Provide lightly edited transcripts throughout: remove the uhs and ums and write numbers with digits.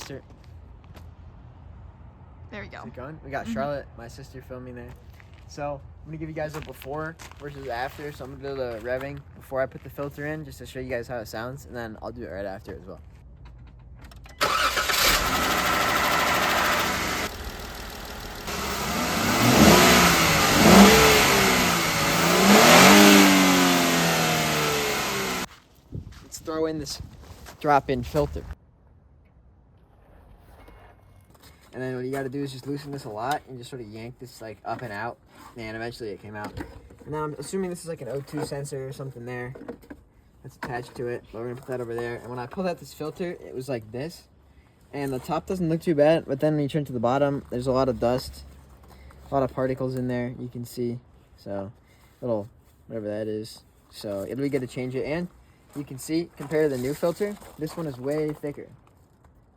sister. There we go. Is it going? We got Charlotte, my sister, filming there. So I'm gonna give you guys a before versus after. So I'm gonna do the revving before I put the filter in, just to show you guys how it sounds, and then I'll do it right after as well. Let's throw in this drop-in filter. And then what you gotta do is just loosen this a lot and just sort of yank this like up and out. And eventually it came out. Now I'm assuming this is like an O2 sensor or something there that's attached to it. But we're gonna put that over there. And when I pulled out this filter, it was like this. And the top doesn't look too bad, but then when you turn to the bottom, there's a lot of dust, a lot of particles in there, you can see. So, little, whatever that is. So it'll be good to change it. And you can see, compared to the new filter, this one is way thicker.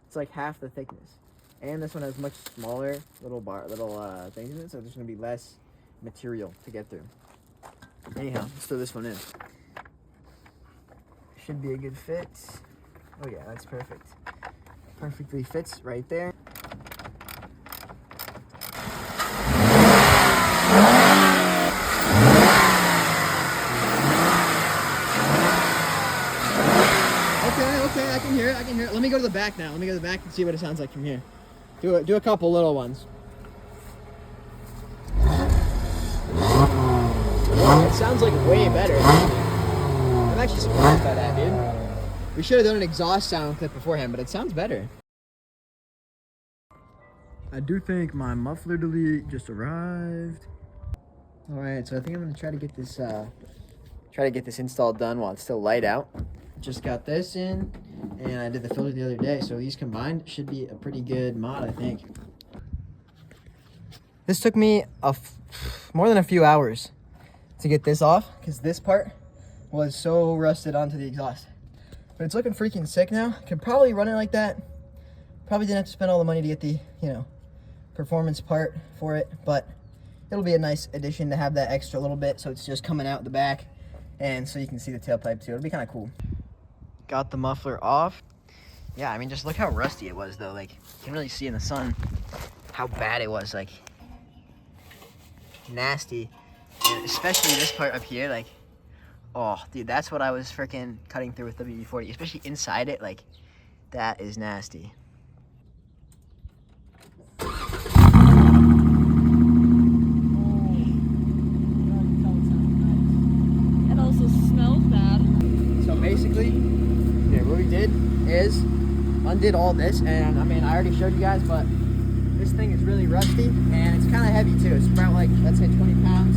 It's like half the thickness. And this one has much smaller little things in it, so there's gonna be less material to get through. Anyhow, let's throw this one in. Should be a good fit. Oh yeah, that's perfect. Perfectly fits right there. Okay, I can hear it. Let me go to the back now. Let me go to the back and see what it sounds like from here. Do a couple little ones. It sounds like way better. I'm actually surprised by that, dude. We should have done an exhaust sound clip beforehand, but it sounds better. I do think my muffler delete just arrived. All right, so I think I'm gonna try to get this installed done while it's still light out. Just got this in, and I did the filter the other day, so these combined should be a pretty good mod, I think. This took me more than a few hours to get this off, because this part was so rusted onto the exhaust. But it's looking freaking sick now. Could probably run it like that. Probably didn't have to spend all the money to get the, performance part for it, but it'll be a nice addition to have that extra little bit, so it's just coming out the back, and so you can see the tailpipe too. It'll be kind of cool. Got the muffler off. Yeah, I mean, just look how rusty it was though. Like, you can really see in the sun how bad it was, like nasty. And especially this part up here, like, oh dude, that's what I was freaking cutting through with WD-40, especially inside it. Like, that is nasty. It also smells bad. So basically, what we did is undid all this, and I mean, I already showed you guys, but this thing is really rusty and it's kind of heavy too. It's about like, let's say 20 pounds.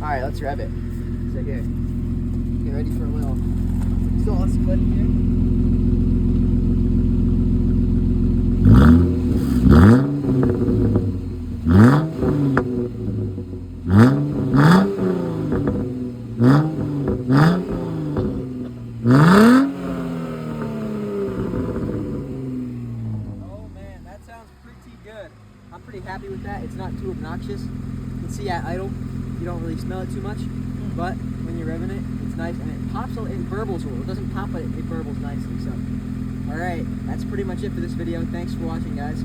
All right, let's rev it. So here, get ready for a little split here. I'm pretty happy with that. It's not too obnoxious. You can see at idle, you don't really smell it too much, but when you're revving it, it's nice, and it pops, it burbles a little. It doesn't pop, but it burbles nicely. So, all right, that's pretty much it for this video. Thanks for watching, guys.